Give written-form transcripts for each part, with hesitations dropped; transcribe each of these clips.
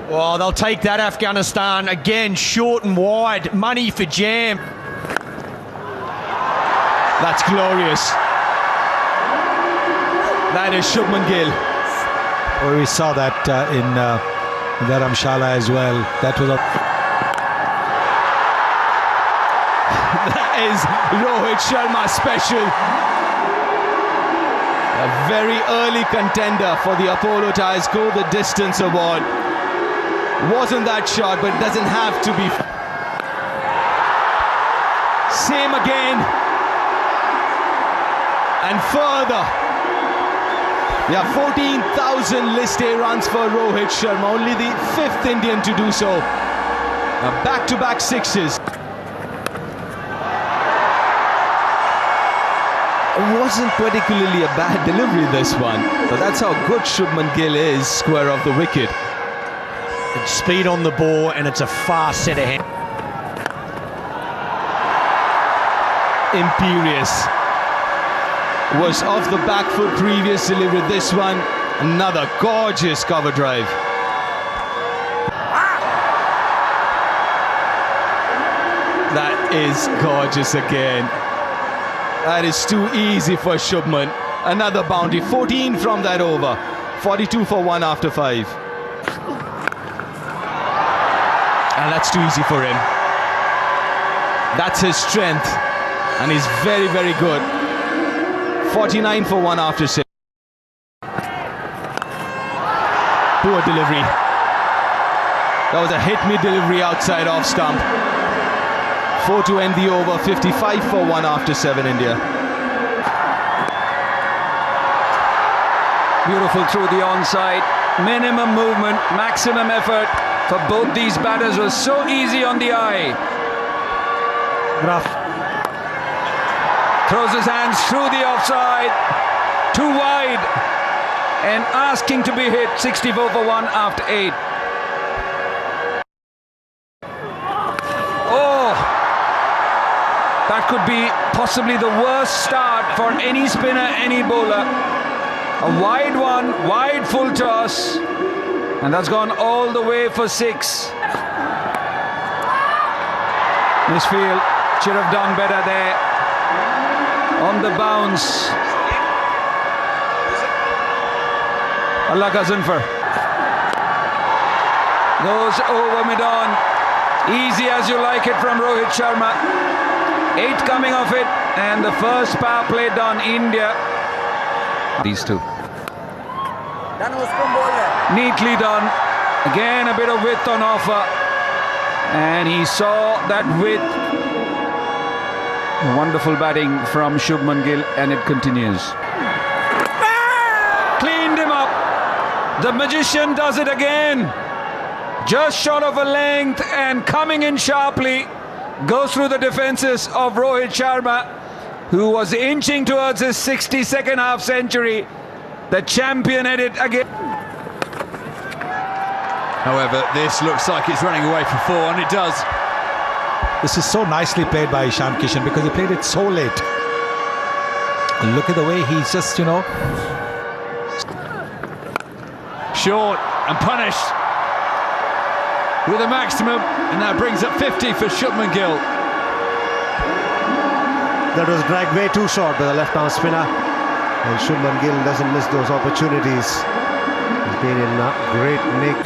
Well, they'll take that, Afghanistan. Again, short and wide. Money for jam. That's glorious. That is Shubman Gill. Well, we saw that in Dharamshala as well. That was a... That is Rohit Sharma special. A very early contender for the Apollo Tyres Go the Distance award. Wasn't that shot, but it doesn't have to be. Same again. And further. Yeah, 14,000 list A runs for Rohit Sharma. Only the 5th Indian to do so. Back-to-back sixes. It wasn't particularly a bad delivery, this one. But that's how good Shubman Gill is, square of the wicket. It's speed on the ball, and it's a fast set ahead. Imperious. Was off the back foot previous delivery. This one, another gorgeous cover drive. That is gorgeous again. That is too easy for Shubman. Another boundary, 14 from that over. 42 for 1 after 5. And that's too easy for him. That's his strength. And he's very, very good. 49 for 1 after 6. Poor delivery. That was a hit-me delivery outside off stump. 4 to end the over. 55 for 1 after 7, India. Beautiful through the onside. Minimum movement, maximum effort for both these batters was so easy on the eye. Rough. Throws his hands through the offside. Too wide. And asking to be hit. 64 for 1 after 8. Oh! That could be possibly the worst start for any spinner, any bowler. A wide one, wide full toss. And that's gone all the way for 6. Misfield should have done better there. On the bounce. Allah Kazanfar goes over mid-on. Easy as you like it from Rohit Sharma. 8 coming off it, and the first power play done. India. These two. Neatly done. Again, a bit of width on offer. And he saw that width. Wonderful batting from Shubman Gill, and it continues. Cleaned him up. The magician does it again. Just short of a length and coming in sharply. Goes through the defences of Rohit Sharma, who was inching towards his 62nd half century. The champion at it again. However, this looks like it's running away for 4, and it does. This is so nicely played by Ishan, Kishan, because he played it so late. And look at the way he's just, Short and punished with a maximum, and that brings up 50 for Shubman Gill. That was dragged way too short by the left-arm spinner. And Shubman Gill doesn't miss those opportunities. He's been in great nick.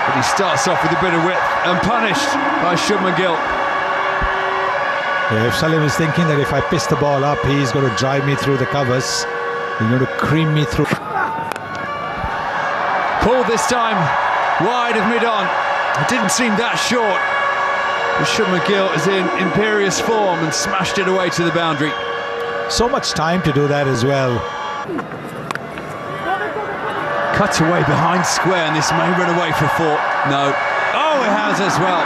But he starts off with a bit of width and punished by Shubman Gill. Yeah, if Salim is thinking that if I piss the ball up, he's going to drive me through the covers. He's going to cream me through. Pulled this time wide of mid-on. It didn't seem that short. But Shubman Gill is in imperious form and smashed it away to the boundary. So much time to do that as well. Cut away behind square, and this may run away for 4. No. Oh, it has as well.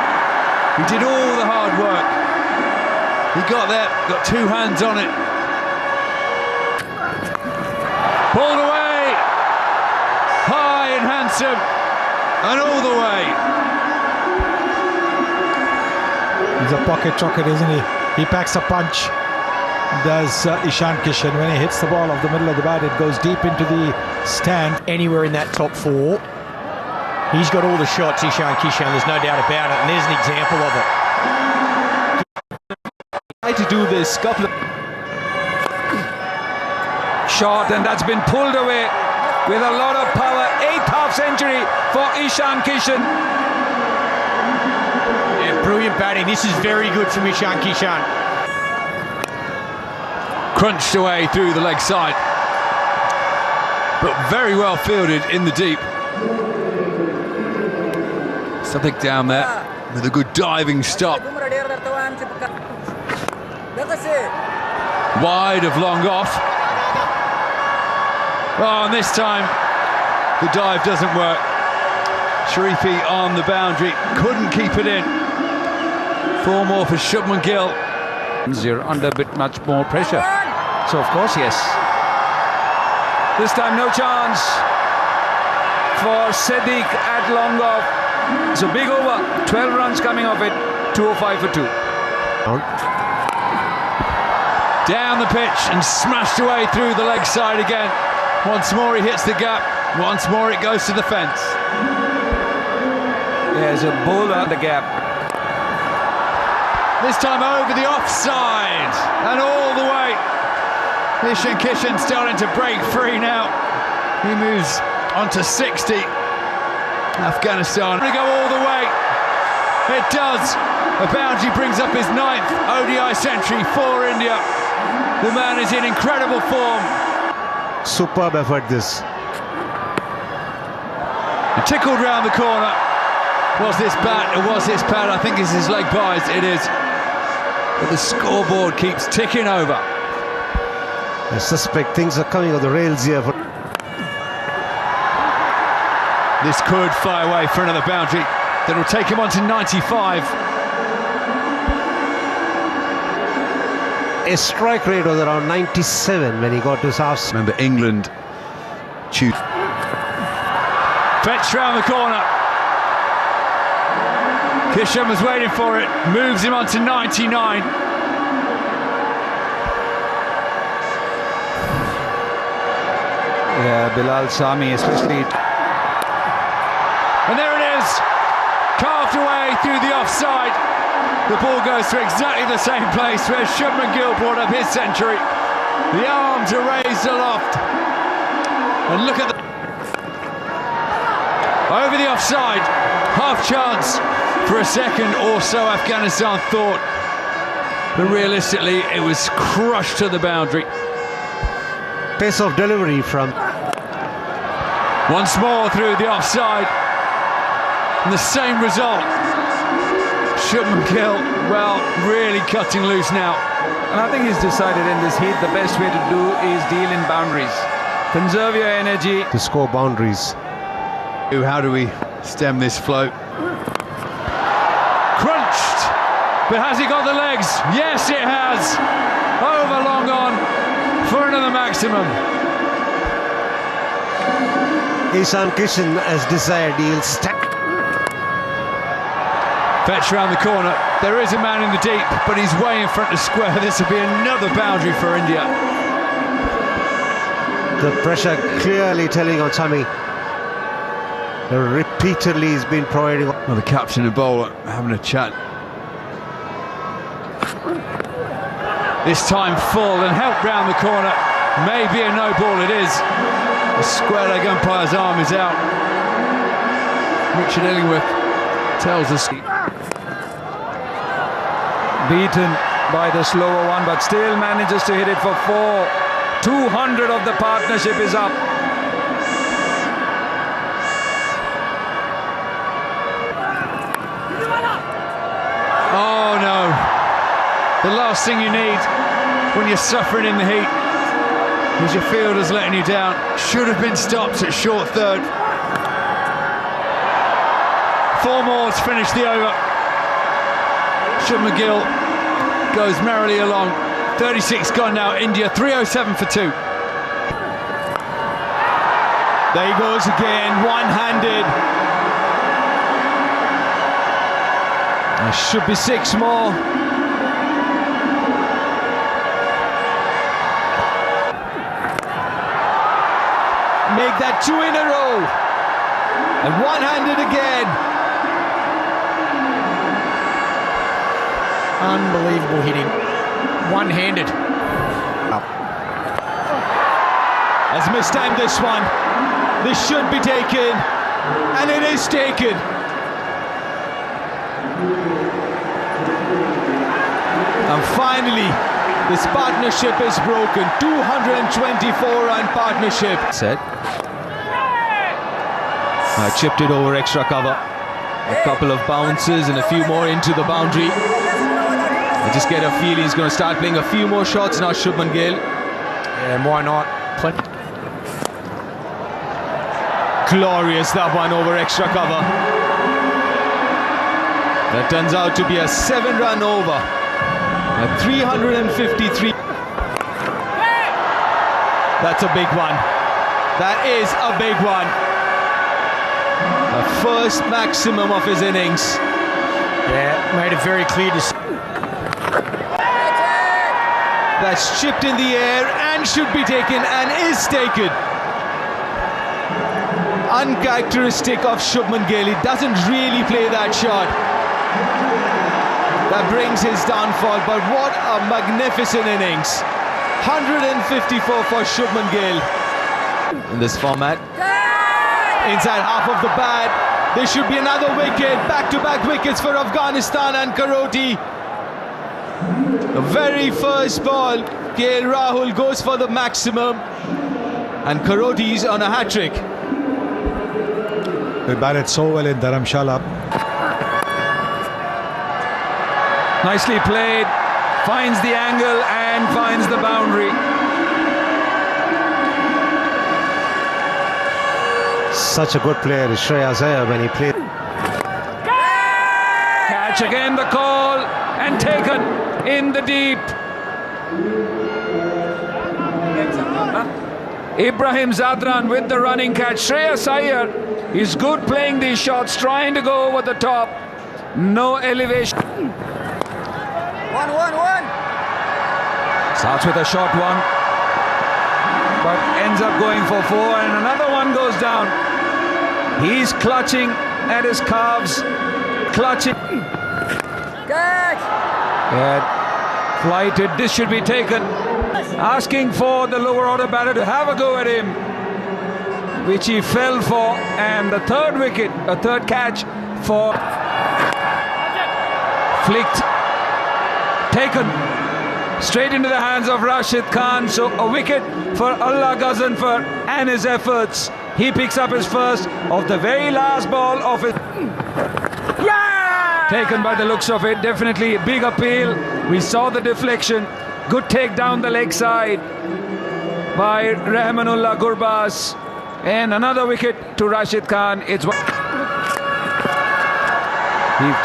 He did all the hard work. He got there, got 2 hands on it. Pulled away. High and handsome. And all the way. He's a pocket rocket, isn't he? He packs a punch. does Ishan Kishan. When he hits the ball off the middle of the bat, it goes deep into the stand. Anywhere in that top four, he's got all the shots, Ishan Kishan, there's no doubt about it, and there's an example of it. Try to do this couple of Shot, and that's been pulled away with a lot of power. 8th half century for Ishan Kishan. Yeah, brilliant batting. This is very good from Ishan Kishan. Crunched away through the leg side, but very well fielded in the deep. Something down there with a good diving stop. Wide of long off. Oh, and this time the dive doesn't work. Sharifi on the boundary, couldn't keep it in. 4 more for Shubman Gill. You're under a bit much more pressure. So of course, yes. This time no chance for Sadiq at long off. It's a big over. 12 runs coming off it. 205 for 2. Down the pitch and smashed away through the leg side again. Once more he hits the gap. Once more it goes to the fence. There's a bowler at the gap. This time over the offside and all the way. Ishan Kishan starting to break free now. He moves on to 60. Afghanistan to go all the way. It does. A boundary brings up his 9th ODI century for India. The man is in incredible form. Superb effort this. And tickled round the corner. Was this bat or was this pad? I think it's his leg bias. It is. But the scoreboard keeps ticking over. I suspect things are coming off the rails here. This could fly away for another boundary that will take him on to 95. His strike rate was around 97 when he got to his house. Remember England choose. Fetched round the corner. Kishan was waiting for it. Moves him on to 99. Yeah, Bilal Sami especially. And there it is. Carved away through the offside. The ball goes to exactly the same place where Shubman Gill brought up his century. The arms are raised aloft. And look at the... Over the offside. Half chance for a second or so, Afghanistan thought. But realistically, it was crushed to the boundary. Pace of delivery from... Once more through the offside. And the same result. Shubman Gill, well, really cutting loose now. And I think he's decided in this heat the best way to do is deal in boundaries. Conserve your energy. to score boundaries. How do we stem this flow? Crunched! But has he got the legs? Yes, it has! Over long on for another maximum. Ishan Kishan has decided he'll stack. Fetch round the corner. There is a man in the deep, but he's way in front of square. This will be another boundary for India. The pressure clearly telling on Sami. Repeatedly he's been providing. Well, the captain and bowler having a chat. This time full and help round the corner. Maybe a no ball it is. The square leg umpire's arm is out. Richard Illingworth tells us. Beaten by the slower one, but still manages to hit it for 4. 200 of the partnership is up. Oh no. The last thing you need when you're suffering in the heat is your fielders letting you down. Should have been stopped at short third. 4 more to finish the over. Shubman Gill goes merrily along. 36 gone now. India 307 for 2. There he goes again, one-handed. There should be 6 more. make that 2 in a row. And one-handed again. Unbelievable hitting. One-handed. Has mistimed this one. This should be taken. And it is taken. And finally, this partnership is broken. 224-run partnership. Set. Chipped it over extra cover. A couple of bounces and a few more into the boundary. I just get a feel he's going to start playing a few more shots now, Shubman Gill. Yeah, why not? Glorious, that one over extra cover. That turns out to be a 7-run over. At 353. That's a big one. That is a big one. The first maximum of his innings. Yeah, made it very clear to see. That's chipped in the air and should be taken and is taken. Uncharacteristic of Shubman Gill. He doesn't really play that shot. That brings his downfall, but what a magnificent innings. 154 for Shubman Gill. In this format. Inside half of the bat. There should be another wicket. Back-to-back wickets for Afghanistan and Karoti. The very first ball, KL Rahul goes for the maximum. And Karoti's on a hat-trick. They batted so well in Dharamshala. Nicely played, finds the angle and finds the boundary. Such a good player is Shreyas Iyer when he played. Catch again, the call, and taken in the deep. Ibrahim Zadran with the running catch. Shreyas Iyer is good playing these shots, trying to go over the top. No elevation. 1-1-1. Starts with a short one, but ends up going for 4, and another one goes down. He's clutching at his calves, clutching. Catch. Flighted, this should be taken. Asking for the lower order batter to have a go at him, which he fell for, and the third wicket, a third catch for flicked, taken straight into the hands of Rashid Khan. So a wicket for Allah Ghazanfar and his efforts. He picks up his first of the very last ball of his. Taken by the looks of it, definitely a big appeal. We saw the deflection. Good take down the leg side by Rahmanullah Gurbaz. And another wicket to Rashid Khan. It's heave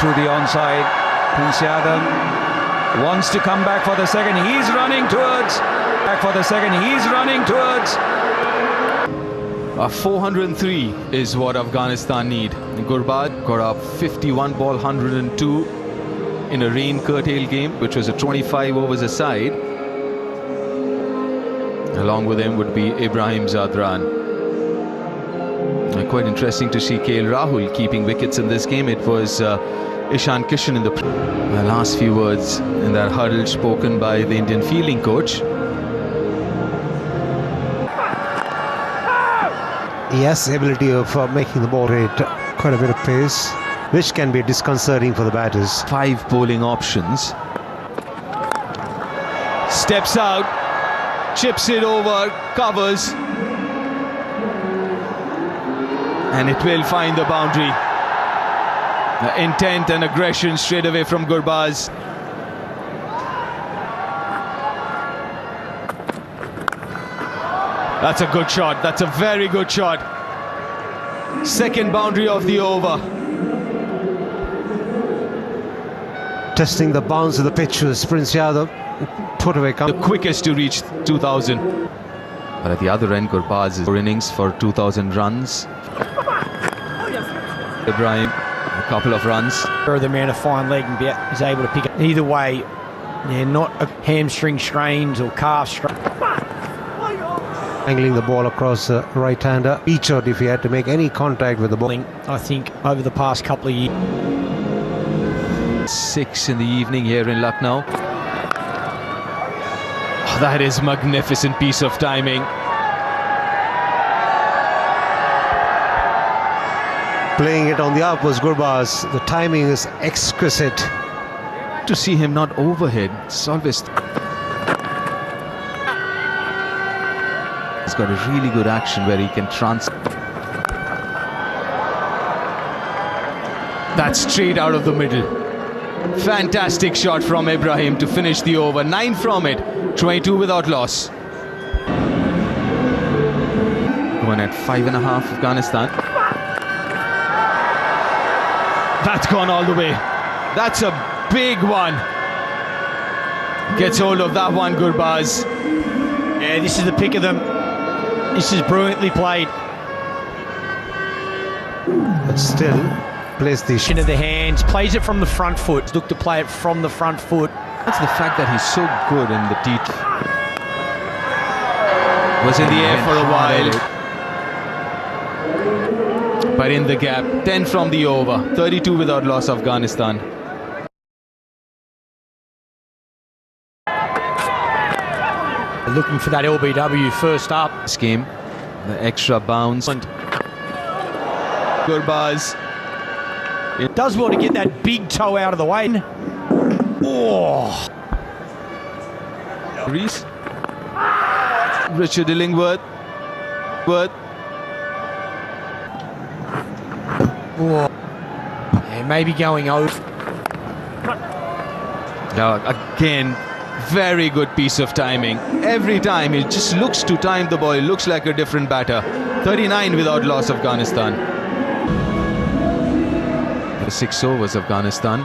through the onside. Prince Yadav wants to come back for the second. He's running towards. Back for the second. He's running towards. 403 is what Afghanistan need. Gurbaz got up 51 ball 102 in a rain curtail game, which was a 25 overs aside. Along with him would be Ibrahim Zadran. Quite interesting to see KL Rahul keeping wickets in this game. It was Ishan Kishan in the last few words in that huddle spoken by the Indian fielding coach. He has the ability of making the ball rate quite a bit of pace, which can be disconcerting for the batters. 5 bowling options. Steps out, chips it over, covers, and it will find the boundary. The intent and aggression straight away from Gurbaz. That's a good shot. That's a very good shot. Second boundary of the over. Testing the bounce of the pitch was Prince Yadav. Put away. The quickest to reach 2,000. But at the other end, Gurbaz is 4 innings for 2,000 runs. Ibrahim, a couple of runs. The man of fine leg and is able to pick it. Either way, yeah, not a hamstring strains or calf strain. angling the ball across the right-hander. Featured if he had to make any contact with the ball. I think over the past couple of years. 6 in the evening here in Lucknow. Oh, that is magnificent piece of timing. Playing it on the up was Gurbaz. The timing is exquisite. To see him not overhead, it's always... He's got a really good action where he can That's straight out of the middle. Fantastic shot from Ibrahim to finish the over. 9 from it, 22 without loss. Going at 5.5 Afghanistan. That's gone all the way. That's a big one. Gets hold of that one, Gurbaz. Yeah, this is the pick of them. This is brilliantly played. But still, plays the Into the hands, plays it from the front foot. Look to play it from the front foot. That's the fact that he's so good in the teeth. Was in the air for a while. But in the gap, 10 from the over, 32 without loss Afghanistan. Looking for that LBW first up. This game, the extra bounce. Gurbaz. It does well to get that big toe out of the way. Oh. Reese. Richard Illingworth. Oh. Yeah, maybe going over. Now, again, very good piece of timing. Every time he just looks to time the ball. He looks like a different batter. 39 without loss Afghanistan. 6 overs Afghanistan.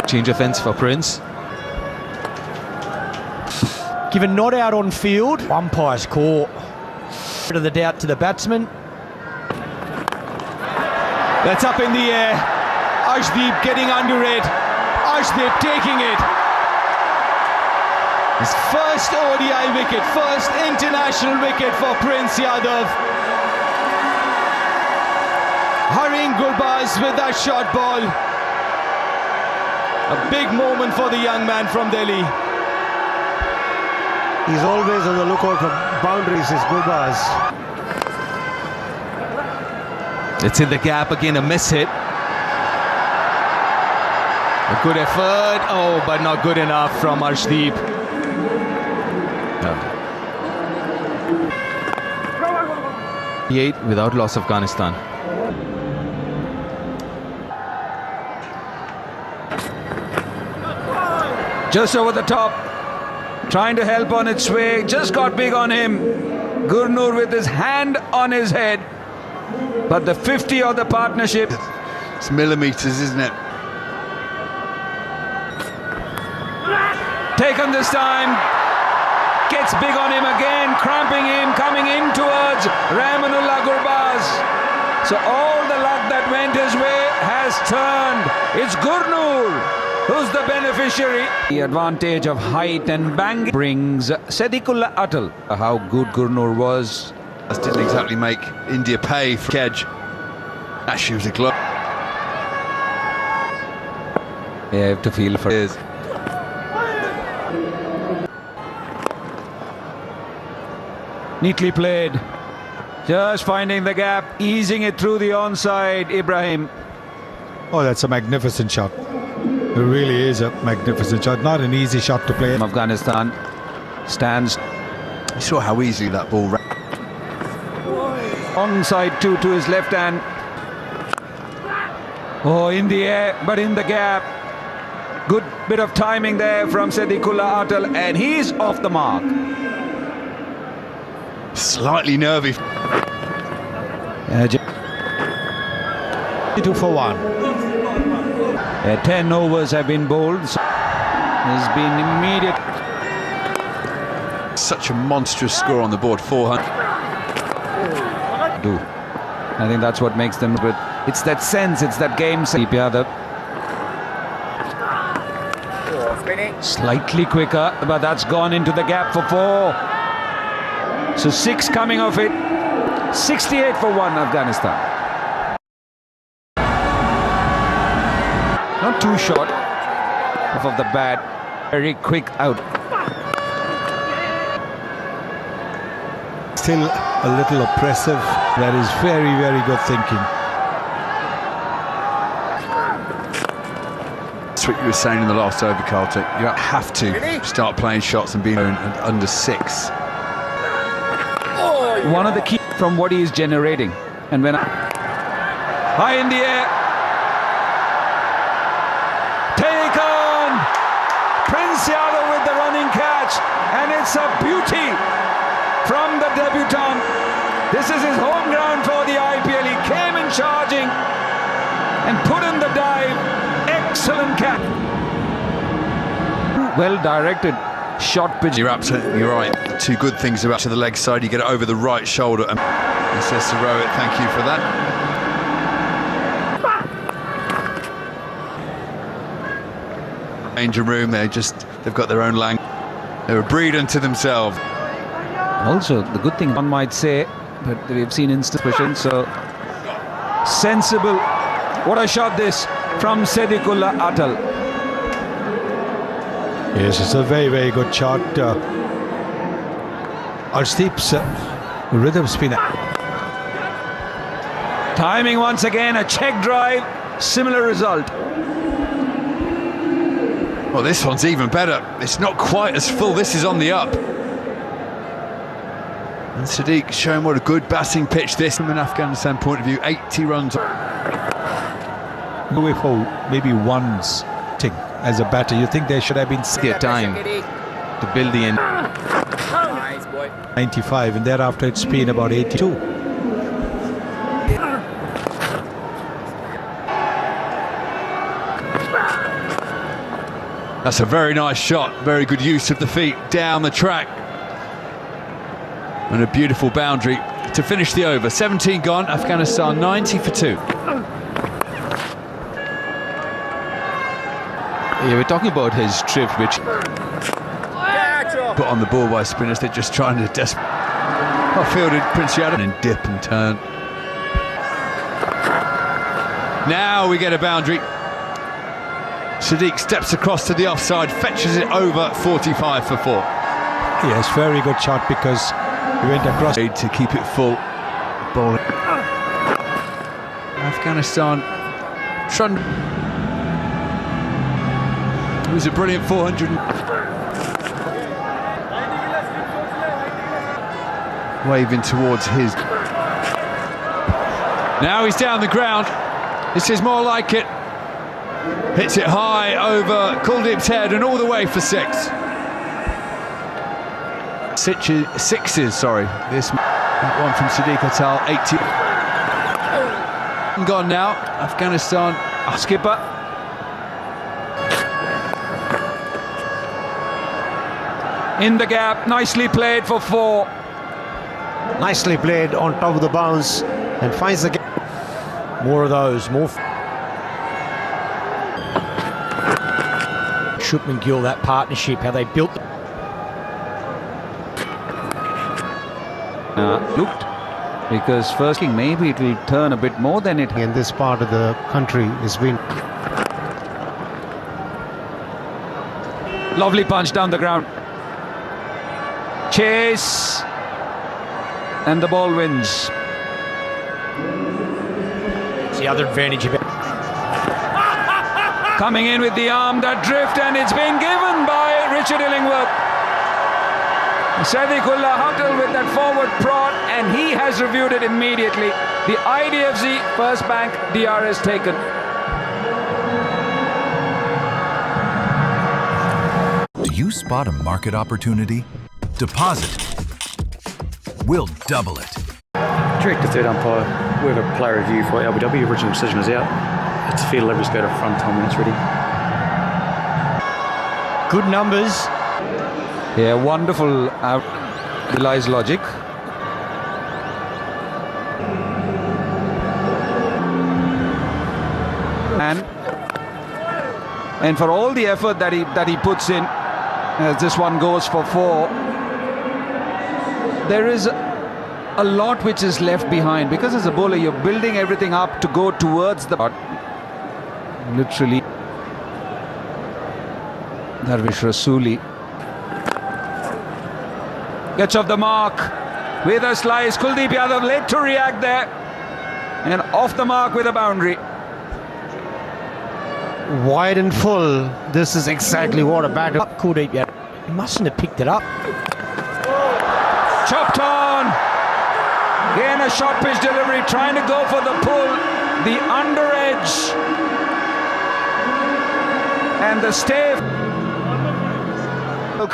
Change of ends for Prince. Given not out on field. Umpire's call. Bit of the doubt to the batsman. That's up in the air. Arshdeep getting under it. Arshdeep taking it. His first ODI wicket, first international wicket for Prince Yadav. Hurrying Gurbaz with that short ball. A big moment for the young man from Delhi. He's always on the lookout for boundaries, is Gurbaz. It's in the gap again, a miss hit. A good effort, oh, but not good enough from Arshdeep. 8 without loss Afghanistan. Just over the top, trying to help on its way, just got big on him. Gurnur with his hand on his head, but the 50 of the partnership. It's millimetres, isn't it? Taken this time, gets big on him again, cramping him, coming in towards Rahmanullah Gurbaz. So all the luck that went his way has turned. It's Gurnur who's the beneficiary. The advantage of height and bang brings Sadiqullah Atal. How good Gurnur was. That didn't exactly make India pay for Kedge. That shoes a glove. You have to feel for his. Neatly played. Just finding the gap, easing it through the onside, Ibrahim. Oh, that's a magnificent shot. It really is a magnificent shot. Not an easy shot to play. Afghanistan stands. You saw how easily that ball ran. Onside two to his left hand. Oh, in the air, but in the gap. Good bit of timing there from Sadiqullah Atal, and he's off the mark. Slightly nervy. 2 for 1. 10 overs have been bowled. There's been immediate. Such a monstrous score on the board, 400. I think that's what makes them. But it's that sense, it's that game. Slightly quicker, but that's gone into the gap for 4. So 6 coming off it. 68 for 1, Afghanistan. Not too short off of the bat. Very quick out. Still a little oppressive. That is very, very good thinking. That's what you were saying in the last over, Carlton. You have to start playing shots and being under 6. One of the key from what he is generating. And when high in the air, taken! Prince Yadav with the running catch, and it's a beauty from the debutant. This is his home ground for the IPL. He came in charging and put in the dive. Excellent catch. Well directed shot pitch. You're absolutely right. 2 good things about to the leg side. You get it over the right shoulder. And he says to Rohit, thank you for that. Danger room, they've got their own language. They're a breed unto themselves. Also, the good thing one might say, but we've seen instant so sensible. What a shot this from Sadiqullah Atal. Yes, it's a very, very good shot. Arshdeep's rhythm spinner. Timing once again, a check drive, similar result. Well, this one's even better. It's not quite as full. This is on the up. And Sadiq showing what a good batting pitch this from an Afghanistan point of view. 80 runs. Away for maybe one's thing as a batter. You think there should have been Time to build the end. 95, and thereafter it's been about 82. That's a very nice shot. Very good use of the feet down the track. And a beautiful boundary to finish the over. 17 gone, Afghanistan 90 for 2. Yeah, we're talking about his trip, which Put on the ball by spinners. They're just trying to well fielded Prince Yadav and dip and turn. Now we get a boundary. Sadiq steps across to the offside, fetches it over 45 for 4. Yes, very good shot because he went across. To keep it full. Bowling. Afghanistan trying. It was a brilliant 400. Waving towards his. Now he's down the ground. This is more like it. Hits it high over Kuldeep's head and all the way for 6. Sixes, sorry. That one from Sadiq Atal, 80. Gone now. Afghanistan. Skipper. In the gap, nicely played for 4. Nicely played on top of the bounce and finds the gap. More of those, more. Shubman Gill, that partnership, how they built. Looked, because first maybe it will turn a bit more than it. In this part of the country has been. Lovely punch down the ground. Chase. And the ball wins. It's the other advantage of it. Coming in with the arm, that drift, and it's been given by Richard Illingworth. Sadiqullah Atal with that forward prod, and he has reviewed it immediately. The IDFC First Bank DRS taken. Do you spot a market opportunity? Deposit. We'll double it. Direct to third umpire. We have a player review for LBW. Original decision is out. It's field leverage go to front time when it's ready. Good numbers. Yeah, wonderful realized logic. And for all the effort that he puts in, as this one goes for 4, there is a lot which is left behind, because as a bowler you're building everything up to go towards the literally. Darvish Rasuli gets off the mark with a slice. Kuldeep Yadav late to react there, and off the mark with a boundary. Wide and full. This is exactly what a batter. Kuldeep Yadav. He mustn't have picked it up. Chopped on. Again a short pitch delivery, trying to go for the pull, the under edge, and the stave.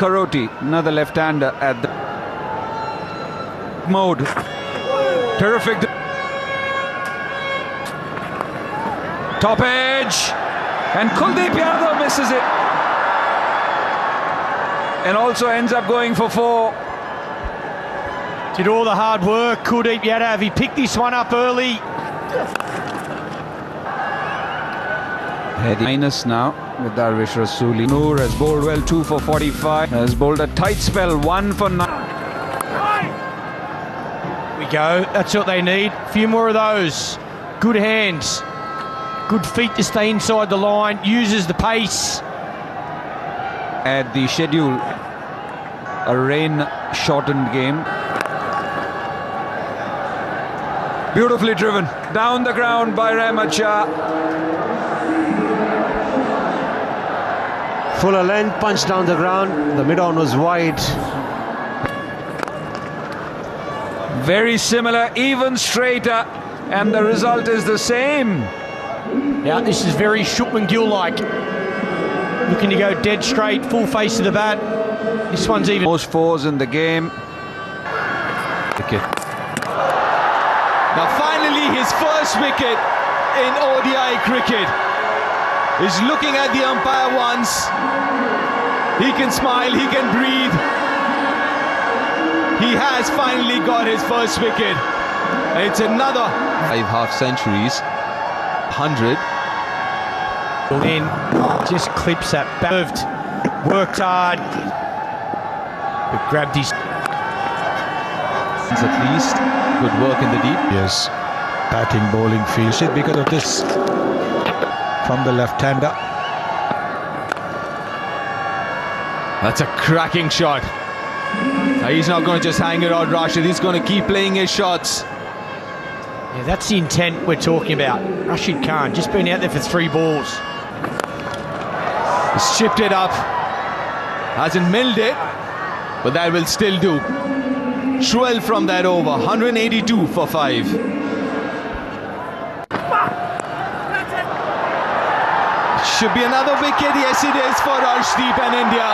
Karoti, another left-hander at the mode. Terrific. Top edge, and Kuldeep Yadav misses it, and also ends up going for 4. Did all the hard work, Kuldeep Yadav. He picked this one up early. Minus now with Darvish Rasuli. Noor has bowled well, 2 for 45. Has bowled a tight spell, 1 for 9. We go. That's what they need. A few more of those. Good hands. Good feet to stay inside the line. Uses the pace. At the schedule, a rain-shortened game. Beautifully driven down the ground by Rahmat Shah. Fuller length, punch down the ground. The mid-on was wide. Very similar, even straighter, and the result is the same. Yeah, this is very Shubman Gill-like. Looking to go dead straight, full face of the bat. This one's even. Most 4s in the game. Okay. Now finally his first wicket in ODI cricket. He's looking at the umpire once. He can smile, he can breathe. He has finally got his first wicket. It's another 5 half centuries. 100. In, just clips that curved. Worked hard. But grabbed his. At least good work in the deep. Yes, batting, bowling, field because of this from the left-hander. That's a cracking shot. Now he's not going to just hang it out, Rashid. He's going to keep playing his shots. Yeah, that's the intent we're talking about. Rashid Khan just been out there for 3 balls. He's chipped it up. Hasn't milled it, but that will still do. 12 from that over. 182 for 5. Should be another wicket. Yes, it is for Arshdeep and India.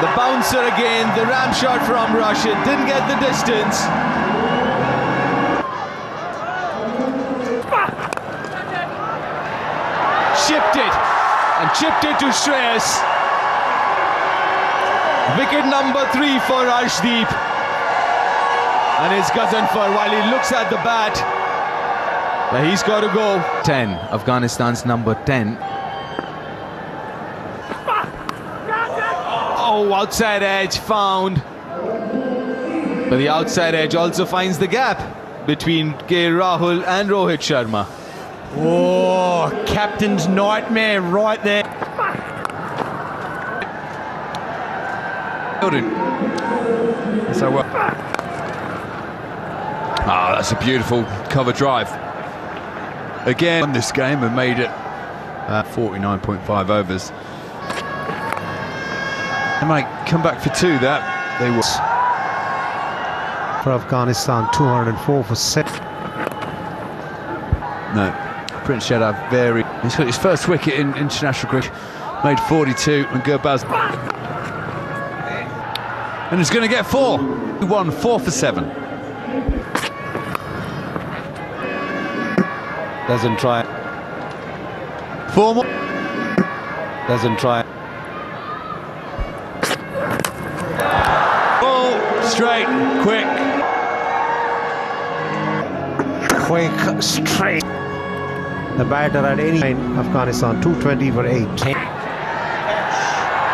The bouncer again. The ram shot from Rashid. Didn't get the distance. Chipped it. And chipped it to Shreyas. Wicket number 3 for Arshdeep. And it's Ghazanfar while he looks at the bat. But he's got to go. 10, Afghanistan's number 10. Oh, outside edge found. But the outside edge also finds the gap between K. Rahul and Rohit Sharma. Oh, captain's nightmare right there. So well. Ah, that's a beautiful cover drive. Again, won this game and made it 49.5 overs. They might come back for 2. That they will. For Afghanistan, 204 for 7. No, Prince Shadab very. He's got his first wicket in international cricket. Made 42 and Gurbaz. And he's going to get 4. He won 4 for 7. Doesn't try. 4 more. Doesn't try. Ball straight, quick. Quick, straight. The batter at any time, Afghanistan 220 for 8.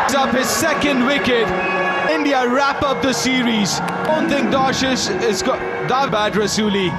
He's up his second wicket India wrap up the series. Don't think Dashish is that bad, Rasuli.